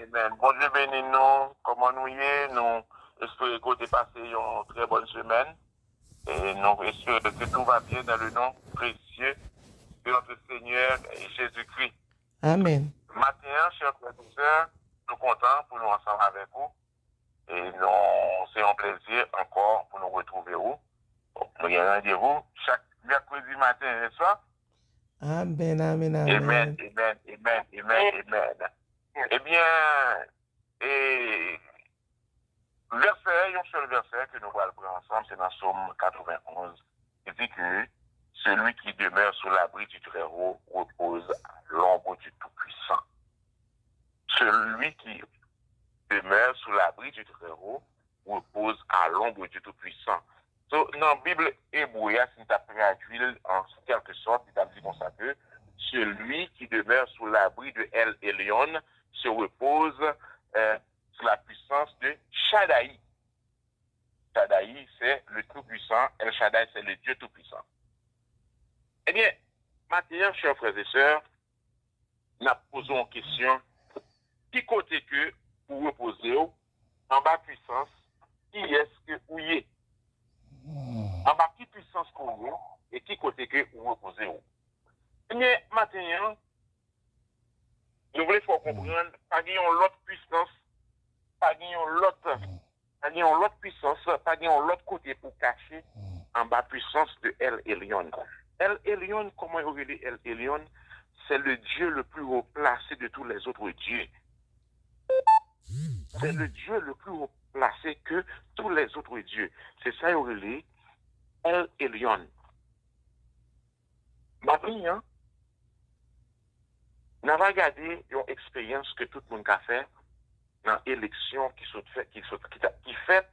amen. Bon Dieu bénis nous, comment nous y est, nous espérons que vous avez passé une très bonne semaine. Et nous espérons que tout va bien dans le nom précieux de notre Seigneur Jésus-Christ. Amen. Maintenant, chers frères et sœurs, nous sommes contents pour nous ensemble avec vous. Et c'est un plaisir encore pour nous retrouver où. Nous avons rendez-vous chaque mercredi matin et soir. Amen, amen, Amen, amen. amen, amen, amen, amen. Eh bien, et verset, un seul verset que nous allons prendre ensemble, c'est dans Somme 91. Il dit que celui qui demeure sous l'abri du Très-Haut repose à l'ombre du Tout-Puissant. Celui qui demeure sous l'abri du Très-Haut repose à l'ombre du Tout-Puissant. So, dans la Bible hébreu, si tu as traduit en quelque sorte, il t'a dit comme ça que celui qui demeure sous l'abri de El Elyon se repose sous la puissance de Shaddai. Shaddai, c'est le Tout-Puissant. El Shaddai, c'est le Dieu Tout-Puissant. Eh bien, maintenant, chers frères et sœurs, nous posons une question. Qui côté que vous reposez en bas puissance, qui est-ce que vous y êtes? En bas qui puissance qu'on vous et qui côté que vous reposez? Eh bien, maintenant, nous voulons comprendre, pas qu'il y a l'autre puissance, pas qu'il y a l'autre puissance, pas qu'il y a l'autre côté pour cacher en bas puissance de El Elyon. El Elyon, comment on dit El Elyon? C'est le Dieu le plus haut placé de tous les autres dieux. C'est le Dieu le plus haut placé que tous les autres dieux. C'est ça, on dit El Elyon. Maintenant, nous avons regardé une expérience que tout le monde a fait dans l'élection qui fait,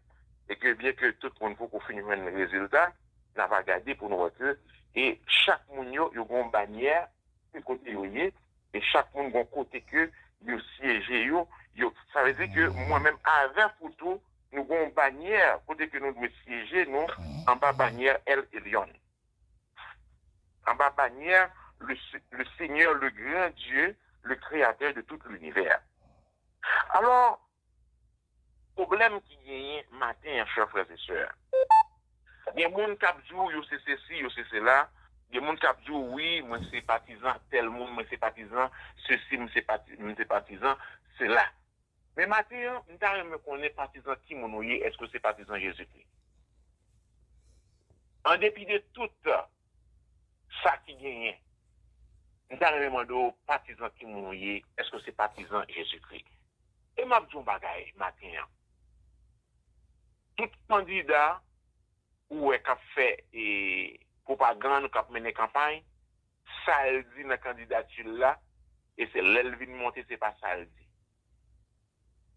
et que bien que tout le monde faut finir un résultat, nous avons regardé pour nous voir que, et chaque monde a une bannière, de côté et chaque monde a un côté que, il siège, ça veut dire que moi-même, avant pour tout, nous avons une bannière, côté que nous devons siéger, nous, en bas bannière El Elyon. En bas bannière, le Seigneur, le grand Dieu, le créateur de tout l'univers. Alors, problème qui gagne matin, chers frères et sœurs. Il y a des gens qui disent, c'est ceci, c'est cela. Il y a des gens qui disent, oui, moi c'est partisan, tel monde, moi c'est partisan, ceci, moi c'est partisan, c'est là. Mais matin, nous devons connaître partisan qui mon est-ce que c'est partisan Jésus-Christ? En dépit de tout ça qui gagne, nous devons demander partisan qui mon est-ce que c'est partisan Jésus-Christ? Et m'a dit un bagage matin. Tout candidat ou qui a fait propagande, qui a mené campagne, ça elle dit dans la candidature là, et c'est l'elvin monter, c'est pas ça elle dit.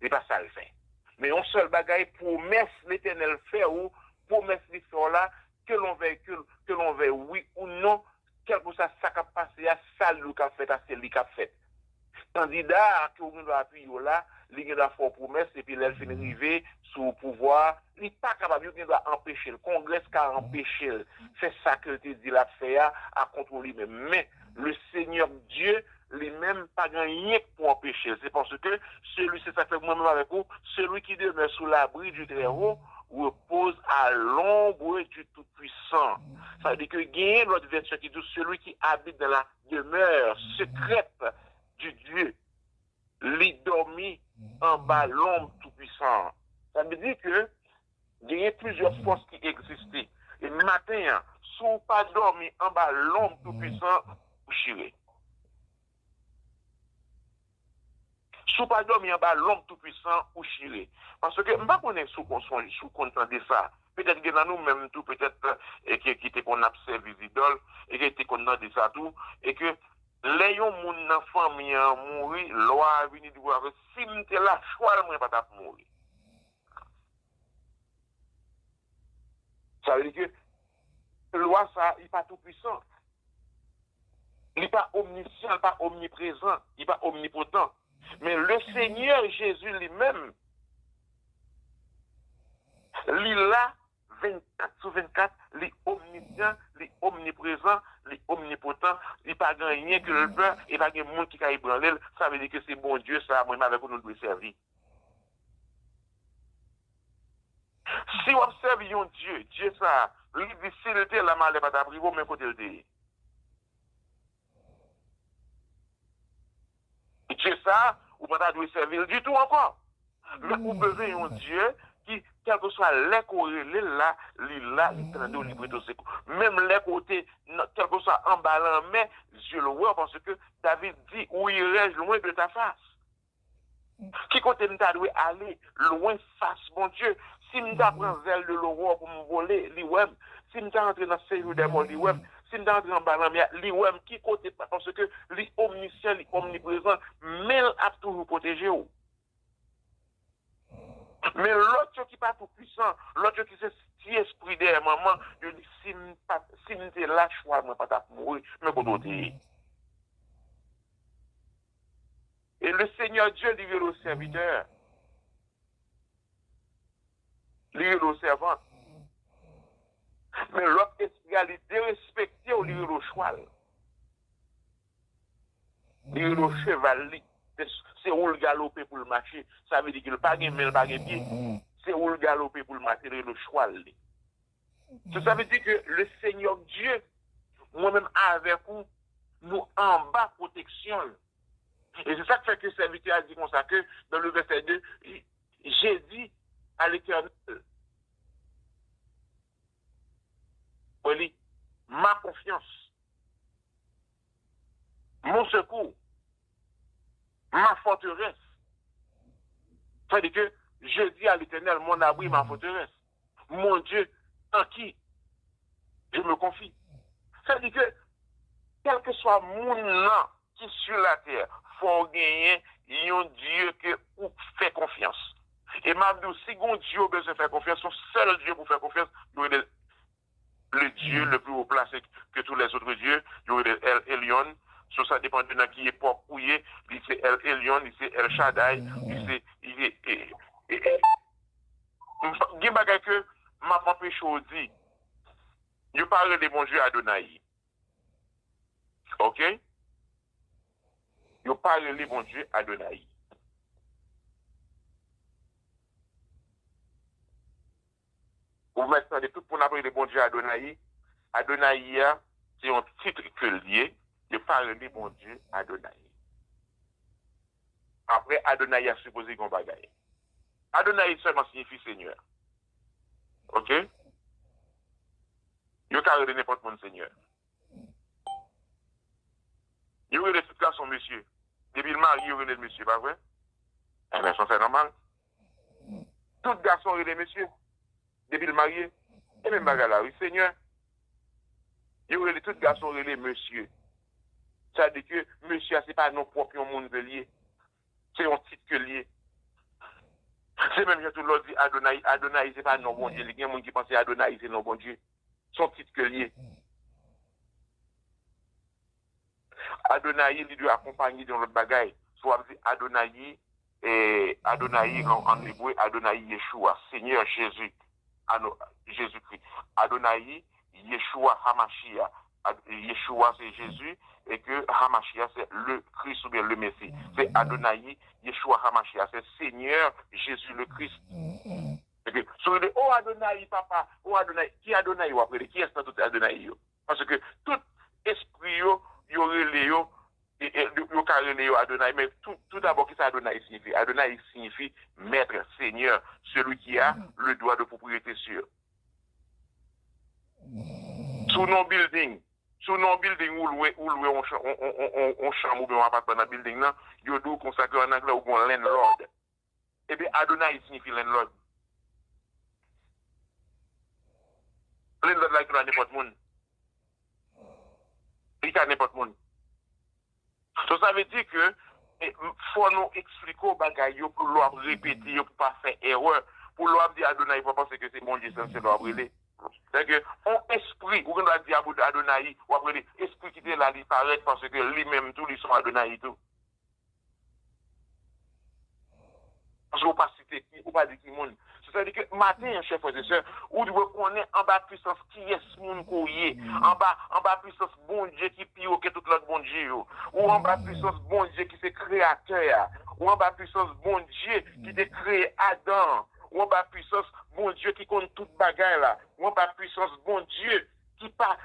C'est pas ça le fait. Mais un seul bagage promesse l'Éternel fait ou promesse l'histoire là, que l'on veuille oui ou non, quel que soit ça qui a passé, ça lui qui a fait, c'est lui qui a fait. Candidat qui on doit appuyer là, il doit faire promesse et puis il finit arriver sous le pouvoir, il n'est pas capable, il doit empêcher le Congrès qui a empêché. C'est ça que tu dis la fait à contrôler lui-même. Mais le Seigneur Dieu lui-même pas gagné pour empêcher. C'est parce que celui, c'est ça fait moi-même avec vous, celui qui demeure sous l'abri du Très-Haut repose à l'ombre du Tout-Puissant. Ça veut dire que gagne l'autre version qui dit celui qui habite dans la demeure secrète du Dieu, les dormi en bas l'ombre tout-puissant. Ça veut dire que il y a plusieurs forces qui existent. Et matin, si on pas dormi en bas l'ombre tout-puissant, vous chirez. Si on pas dormi en bas l'ombre tout-puissant, vous chirez. Parce que, je ne sais pas sous content de ça. Peut-être que dans nous-mêmes, tout, peut-être, qui était qu'on observe les idoles, et qui était qu'on a de ça tout, et que, les gens mon famille mourir, loi venir de voir si m'te la choix moi pas t'a mourir. Ça veut dire que loi ça il pas tout puissant. Il n'est pas omniscient, il n'est pas omniprésent, il n'est pas omnipotent. Mais le Seigneur Jésus lui-même, il là 24 sur 24, il est omniscient, il est omniprésent, il est omnipotent, il pas rien que le peur, et pas de monde qui a ébranlé, ça veut dire que c'est bon Dieu, ça, moi, avec nous devons servir. Si on observe un Dieu, Dieu ça, lui dit, si le était la malade pas t'abriver, même côté le dit. Dieu ça, ou pas doit servir du tout encore. Mais vous besoin un Dieu qui, quel que soit les côtés, là, il prend de libre de secours. Même les côtés, quel que soit en bas, mais Dieu le voit parce que David dit, où irais-je loin de ta face? Qui côté nous doit aller loin face, mon Dieu? Si nous prend zèle de l'aurore pour me voler, l'IWEM, si nous entrons dans ce séjour des morts, l'IWEM, si nous entrons en bas, l'IWEM, qui côté, parce que l'omniscient, l'omniprésent, mais il a toujours protégé. Mais l'autre qui n'est pas tout puissant, l'autre qui c'est si esprit derrière maman, je dis, si nous n'étais là, choix, moi, pas mourir, mais qu'on doit dire. Et le Seigneur Dieu lui est le serviteur. Lui est le servant. Mais l'autre esprit a dérespecté au lieu le cheval. Lui est le cheval. C'est où le galoper pour le marcher. Ça veut dire qu'il n'a pas de main, pas de pied. C'est où le galoper pour le marcher, le cheval. Ça veut dire que le Seigneur Dieu, moi-même avec vous, nous en bas protection. Et c'est ça qui fait que le serviteur a dit comme ça, que dans le verset 2, j'ai dit à l'Éternel, ma confiance, mon secours, ma forteresse. C'est-à-dire que je dis à l'Éternel, mon abri, ma forteresse. Mon Dieu, en qui je me confie. C'est-à-dire que, quel que soit mon nom qui est sur la terre, il faut gagner un Dieu qui fait confiance. Et Mabdou, si un Dieu a besoin de faire confiance, son seul Dieu pour faire confiance, le Dieu le plus haut placé que tous les autres dieux, il y aurait El Elyon. So, ça dépend de qui est pas couillé, il c'est El Elyon, il c'est El Shaddai, il est il bagay que m'a empêché au dit. Je parle de mon Dieu Adonai. OK? Je parle de mon Dieu Adonai. Vous mettez tout pour appeler le bon Dieu Adonai. Adonai, c'est un titre que lié. Je parle de mon Dieu Adonai. Après, Adonai a supposé qu'on bagaille. Adonai seulement signifie Seigneur. OK? Yo ka rele n'importe mon Seigneur. Yo rele tout garçon monsieur. Depuis le mari, yo rele le monsieur, pas vrai? Eh bien, ça c'est normal. Tout garçon rele monsieur. Depuis le marié. Et même bagarre là, oui, Seigneur. Yo rele tout garçon rele monsieur. Ça veut dire que monsieur, c'est pas non propre monde lié. C'est un titre que lié. C'est même que tout l'autre dit Adonai. Adonai, c'est pas non bon Dieu. Il y a des gens qui pensent Adonai, c'est non bon Dieu. Son titre que lié. Adonai, il doit accompagner dans l'autre bagaille. Soit Adonai, et Adonai en hébreu, Adonai Yeshua, Seigneur Jésus, Jésus-Christ. Adonai, Yeshua Hamashia. Yeshua, c'est Jésus, et que Hamashia, c'est le Christ ou bien le Messie. C'est Adonai, Yeshua Hamashia, c'est Seigneur Jésus le Christ. Sur le oh Adonai, papa, oh Adonai, qui Adonai ou après, qui est tout Adonai? Parce que tout esprit, yo relé yo carré yo Adonai, mais tout d'abord, qu'est-ce que Adonai signifie? Adonai signifie maître, Seigneur, celui qui a le droit de propriété sur. Sous nos building où loué on chambre ou bien on appartement dans building là, yo dou consacré en anglais ou bon landlord. Eh bien Adonai signifie landlord. Landlord là qui n'importe monde. Il y a n'importe monde. Donc ça veut dire que faut nous expliquer aux bagailles pour leur répéter, pour pas faire erreur, pour leur dire Adonai, pour penser que c'est bon Dieu, c'est leur brûler. C'est-à-dire que on esprit, ou on doit dire Adonai, ou après l'esprit qui est là, il paraît parce que lui-même, tous ils sont Adonai et tout. Parce qu'on pas citer qui, ou pas dire qui monde. C'est-à-dire que matin, chers frères et sœurs, ou doit connaître en bas puissance qui est ce monde qu'on y est, en bas puissance bon Dieu qui pire que tout l'autre bon Dieu, ou en bas puissance bon Dieu qui c'est créateur, ou en bas puissance bon Dieu qui t'a créé Adam, ou en bas puissance bon Dieu qui compte toute bagaille là, ou en bas puissance bon Dieu qui pas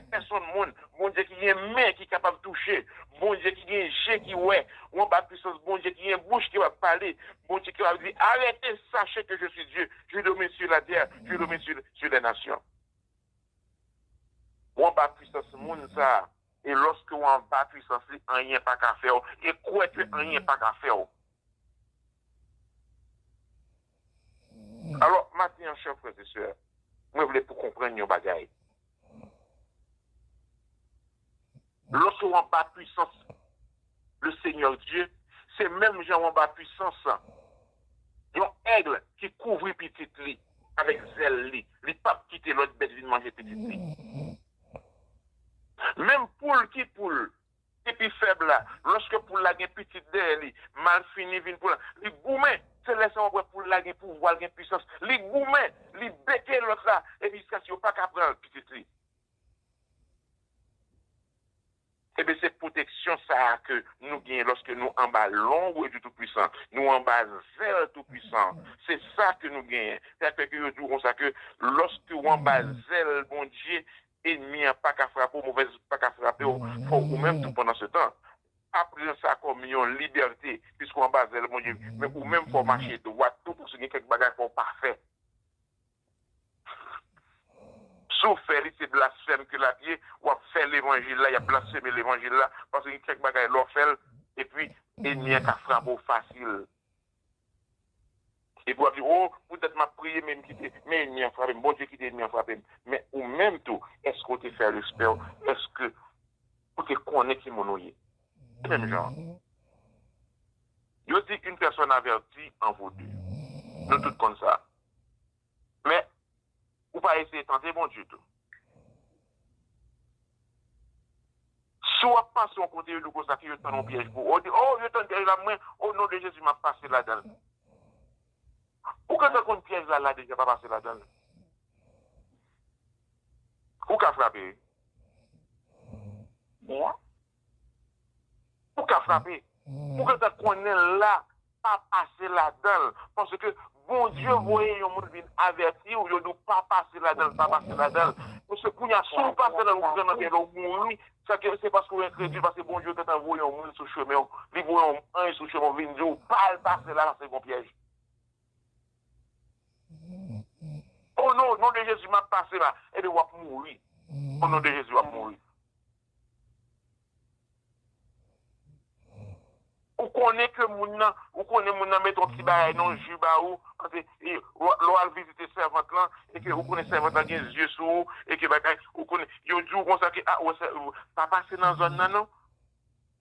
personne monde, bon Dieu qui a une main qui est capable de toucher, bon Dieu qui a un jet qui ouais, ou en bas puissance, bon Dieu qui a une bouche qui va parler, bon Dieu qui va dire arrêtez, sachez que je suis Dieu, je domine sur la terre, je domine sur les nations. Ou en bas puissance, monde ça, et lorsque ou en bas puissance, rien pas qu'à faire, et quoi que rien pas qu'à faire. Alors, maintenant, chers frères et sœurs, moi, je voulais pour comprendre nos bagailles. Lorsqu'on en bas puissance, le Seigneur Dieu, c'est même gens en bas puissance, un aigle qui couvre petit lit avec zèle lit, les papes quitter l'autre bête de manger petit lit. Même poule qui poule, et puis faible là, lorsque poule la gagne petite derrière, mal fini vient pour les gourmets, c'est laisser pour la gagne pour voir gagne puissance, les gourmets, les becquer l'autre là, et puis ça si pas qu'à prendre petit lit. Eh bien, c'est protection ça que nous gagnons lorsque nous en bas l'ombre du Tout-Puissant, nous en bas zèle Tout-Puissant. C'est ça que nous gagnons. C'est-à-dire que nous disons ça que lorsque nous en bas zèle, bon Dieu, ennemi n'a pas qu'à frapper, mauvais pas qu'à frapper, ou même tout pendant ce temps. Après ça, comme une liberté, puisqu'on bas zèle, bon Dieu, mais ou même pour marcher droit, tout pour ce qui est quelque bagages pour parfait. Sauf faire c'est blasphème que la pied, ou à faire l'évangile là, il y a blasphémé l'évangile là, parce que quelque bagaille l'ont fait, et puis, il n'y a qu'à frapper facile. Et pour dire, oh, peut-être m'a prié, même quitter, mais il n'y a frappé, bon Dieu qui il n'y a frappé. Mais, ou même tout, est-ce qu'on te fait l'esprit, est-ce que, vous te connaissez qui mon ouïe? Même genre. Je dis qu'une personne avertie en vaut deux. Nous tous comme ça. Mais, ou pas essayer de tenter bon Dieu tout. Soit pas son côté de ça qui est un piège pour. On dit, oh, je t'en dirai la main, au nom de Jésus, m'a passé là-dedans. Pourquoi ça qu'on piège là, déjà pas passé là-dedans? Ou qu'a frappé? Moi? Ou qu'a frappé? Pourquoi ça qu'on est là, pas passer là-dedans? Parce que bon Dieu, voyez, on vient avertir ou il ne pas passer là-dedans, pas passer là-dedans. Parce que quand il y a son passé là, vous prenez le mourir, c'est parce que vous êtes crédit, parce que bon Dieu, quand vous voyez un monde sur le chemin, vous voyez un sur le chemin, vous venez pas le passer là, c'est un piège. Oh non, au nom de Jésus, m'a passé là, et de vous mourir. Au nom de Jésus, vous mourir. Ou connaît que moun ou connaît moun met ton petit bail non juba ou parce que l'on a visité servante là et que vous connaissez servante là gen yeux sous et que bagay ou connaît yo dit comme ça que ah pas passer dans zone là non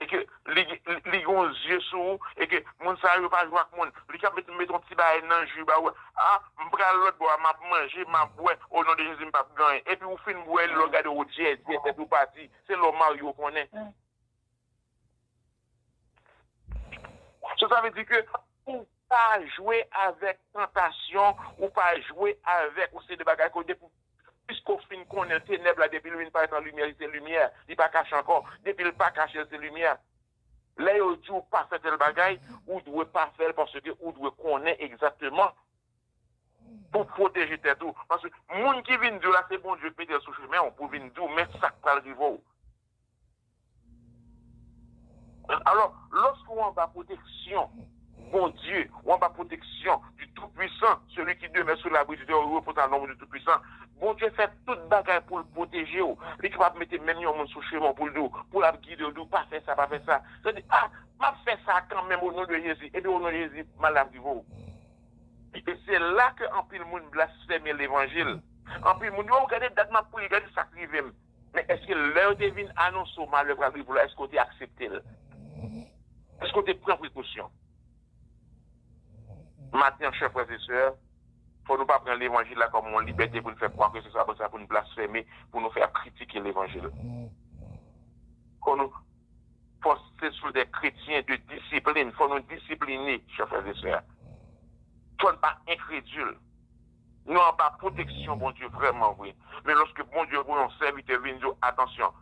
et que li gon yeux sous et que moun ça yo pas jouer avec moun li ka met ton petit bail dans juba ou ah m'pral l'autre bois m'a manger m'a boire au nom de Jésus m'pa gagner et puis ou fin boire le regarder au Dieu c'est tout parti c'est le Mario connaît. Ça veut dire que ou pas jouer avec tentation, ou pas jouer avec ou c'est des bagages qu'on depuis puisqu'au fin qu'on est ténèbres là depuis il pas être en lumière, c'est lumière, il pas caché encore, depuis il pas caché c'est lumière. Là il dit ou pas faire tel bagage, ou doit pas faire parce que ou doit connaître exactement pour protéger tes tout parce que monde qui vient de là c'est bon Dieu péter sous chemin, on peut venir d'où mais ça pas le niveau. Alors, lorsqu'on va protection, bon Dieu, on va protection du Tout-Puissant, celui qui demeure sous l'abri du repose en nombre du Tout-Puissant, bon Dieu fait toute bagaille pour le protéger. Il est capable de mettre même un monde sous chemin pour le pour la guider, pas faire ça, pas faire ça. C'est-à-dire, ah, m'a fait ça quand même au nom de Jésus, et puis au nom de Jésus, malade du veau. Et c'est là que en pile monde blasphème l'évangile. En pile monde, regardez, date ma pour regardez ça qui vient. Mais est-ce que l'heure devine annonce au mal le vrai est-ce qu'on t'a accepté? Est-ce qu'on te prend précaution? Maintenant, chers frères et sœurs, il ne faut nous pas prendre l'évangile là comme une liberté pour nous faire croire que c'est ça, pour nous blasphémer, pour nous faire critiquer l'évangile. Il faut nous forcer sur des chrétiens de discipline, il faut nous discipliner, chers frères et sœurs. Il ne faut pas incrédule. Nous n'avons pas protection, bon Dieu, vraiment, oui. Mais lorsque bon Dieu, vous en serviteur, vient dire attention.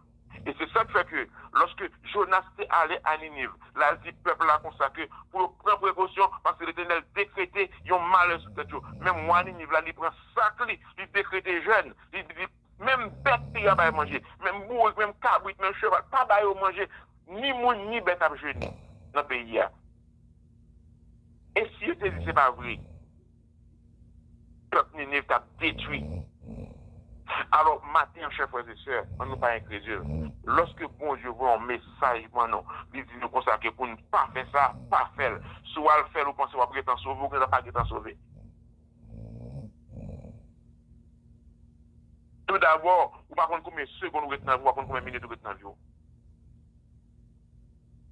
Et c'est ça qui fait que lorsque Jonas est allé à Ninive, là, il dit peuple là consacré pour prendre précaution parce que l'Éternel décrété, ils ont malheur sur cette chose. Même moi, Ninive, là, il prend sacré, il décrète jeune, il dit même bête, il va pas manger, même bourre, même cabrit, même cheval, pas va manger, ni moun, ni bête à jeûner dans le pays. Et si il te dit c'est pas vrai, le peuple Ninive t'a détruit. Alors, matin, chers frères et sœurs, on n'est pas incrédule. Lorsque bon Dieu voit un message, non, il dit nous consacrer pour ne pas faire ça, pas faire. Soit le faire, vous pensez qu'on va être sauvé, ou qu'on n'a pas été sauvé. Tout d'abord, vous ne savez pas combien de secondes vous êtes dans vous, vous ne savez pas combien de minutes vous êtes dans vous.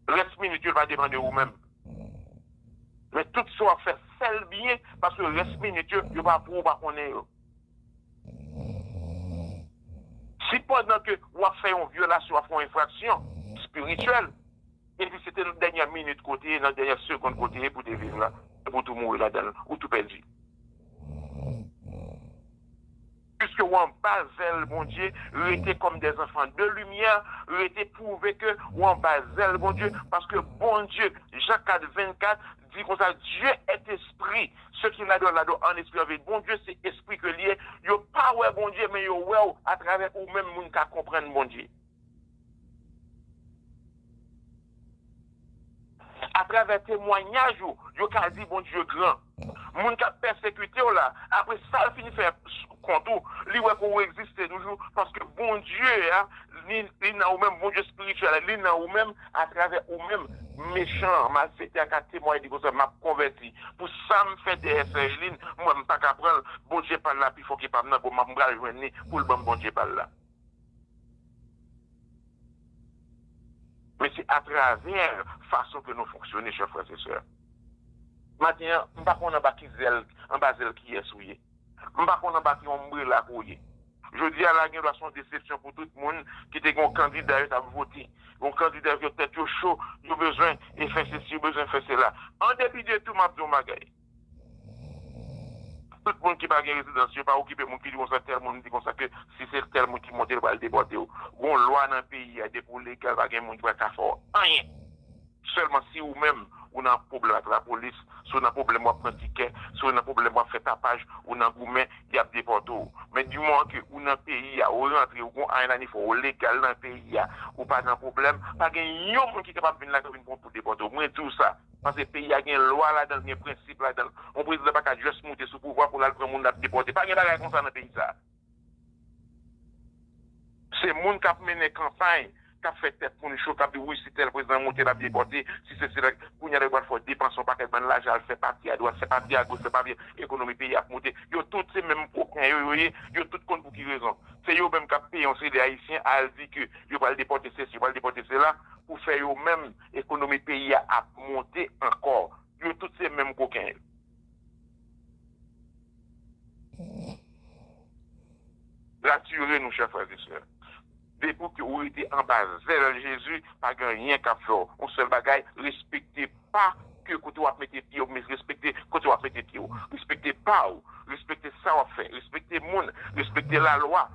Reste minute, va dépendre de vous-même. Mais tout ça va faire seul bien, parce que reste minute, vous ne va pas connaître. Si pendant que vous avez fait une violation, vous avez fait une infraction spirituelle, et puis c'était notre dernière minute côté, notre dernière seconde côté pour te vivre là, pour tout mourir là-dedans, ou tout perdu. Puisque vous en basel, mon Dieu, vous étiez comme des enfants de lumière, vous étiez prouvé que vous en basel, mon Dieu, parce que bon Dieu, Jean 4, 24, dit comme ça, Dieu est esprit. Ce qui là en esprit avec bon Dieu, c'est esprit que lié. Il n'y a pas ouais bon Dieu, mais il y a ouais à travers ou même moun qui comprennent bon Dieu. À travers témoignage, il y a dit bon Dieu grand. Moun qui a persécuté là, après ça, il finit faire compte, lui ouais qu'on existe toujours, parce que bon Dieu, il n'a ou même bon Dieu spirituel, il n'a ou même à travers ou même méchant, malfaiteur à témoigner, dit que ça m'a converti. Pour ça, me fait des SRL, moi, je ne pas prendre, bon Dieu parle là, puis il faut qu'il parle là, pour me joindre pour le bon Dieu parle là. Mais c'est à travers la façon que nous fonctionnons, chers frères et sœurs. Maintenant, je ne sais pas en bas qui est souillé. Je ne sais pas en bas qui est là couillé. Je dis à la guerre, c'est une déception pour tout le monde qui était un candidat à voter. Un candidat qui a peut-être chaud, il a besoin de faire ceci, il a besoin de faire cela. En dépit de tout, m'a dit, tout le monde qui n'a pas de résidence, il n'a pas occupé mon qui dit tel monde dit ça que si c'est tel monde qui monte, il va le déporter. Bon, loi dans le pays, il y a des pour lesquels il y a des gens qui va faire rien. Seulement si vous-même, vous avez un problème avec la police, si vous avez un problème avec le ticket, si vous avez un problème avec le tapage, ou dans le il y a des portos. Mais du moment que vous dans le pays, vous rentrez, vous avez un niveau légal dans le pays, ou pas de problème, pas de monde qui est capable de venir là pour déporter. Moi, tout ça. Parce que le pays a une loi là-dedans, un principe là-dedans. On ne peut pas juste monter sous pouvoir pour aller prendre le monde à déporter. Pas de choses comme ça dans le pays. C'est le monde qui a mené campagne. Qui a fait tête pour nous choquer, qui a dit oui, si tel président monte la déporter, si c'est cela, pour y aller faire dépenser pas qu'elle mène l'argent, elle fait partie à droite, fait partie à gauche, fait partie l'économie pays à monter. Ils ont tous ces mêmes coquins, ils ont tous compte pour qui raison. C'est eux même qui ont payé, on sait les Haïtiens, à dire que ils vont déporter ceci, ils vont déporter cela, pour faire eux même l'économie pays à monter encore. Ils ont tous ces mêmes coquins. Rassurez-nous, chers frères et sœurs. Depuis que vous étiez en bas de Jésus, pas rien qu'à faire. On seul bagaille, respectez pas que quand vous mettez pied, mais respectez quand vous mettez pied. Respectez pas, respectez ça on fait, respectez le monde, respectez la loi.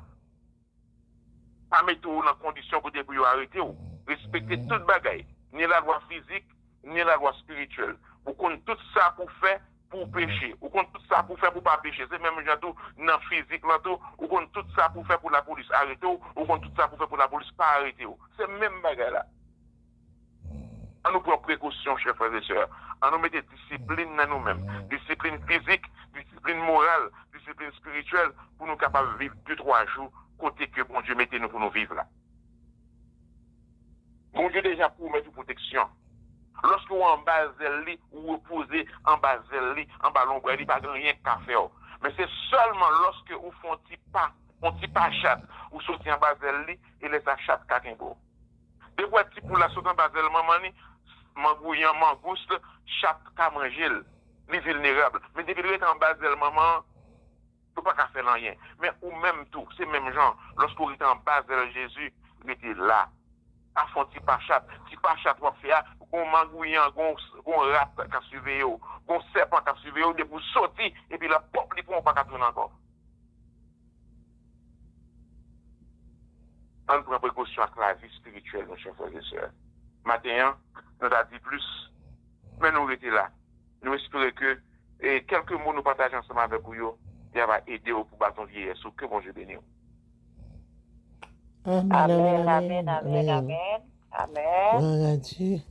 Pas mettre dans la condition que vous pouvez arrêter. Respectez toute bagaille, ni la loi physique, ni la loi spirituelle. Vous connaissez tout ça pour faire pour pécher. Ou compte tout ça pour faire pour pas pécher. C'est même genre dans physique là tout, ou compte tout ça pour faire pour la police arrêter ou compte tout ça pour faire pour la police pas arrêter. C'est même bagarre là. On nous prend précaution, chers frères et sœurs. On nous met des disciplines dans nous-mêmes. Discipline physique, discipline morale, discipline spirituelle pour nous capables de vivre 2-3 jours côté que bon Dieu mettez nous pour nous vivre là. Bon Dieu déjà pour mettre une protection. Lorsque vous en bas ou reposez en bas en bas l'ombre, il n'y a pas rien qu'à faire. Mais c'est seulement lorsque vous faites un petit pas chat, ou sortez en bas et laissez chat kakimbo. Des fois, si pour la sauter en bas maman, mangouillant, mangouste, chat ka manger, les vulnérables. Mais depuis que vous êtes en bas maman, vous ne pouvez pas faire rien. Mais ou même tout, c'est même genre, lorsque vous êtes en bas de Jésus, vous êtes là. À fond, si pas chat, vous faire, gon magouillant, gon rat qui a suivi, gon serpent qui a suivi, de pour sortir, et puis la pop, li pour pas qu'à tourner encore. On prend précaution avec la vie spirituelle, nos chers frères et sœurs. Maintenant, nous avons dit plus, mais nous étions là. Nous espérons que quelques mots nous partageons ensemble avec vous, il va aider pour battre vieillesse. Que bon Dieu bénisse. Amen, Amen, amen, amen, amen, amen. amen. Amen. Gloire à Dieu.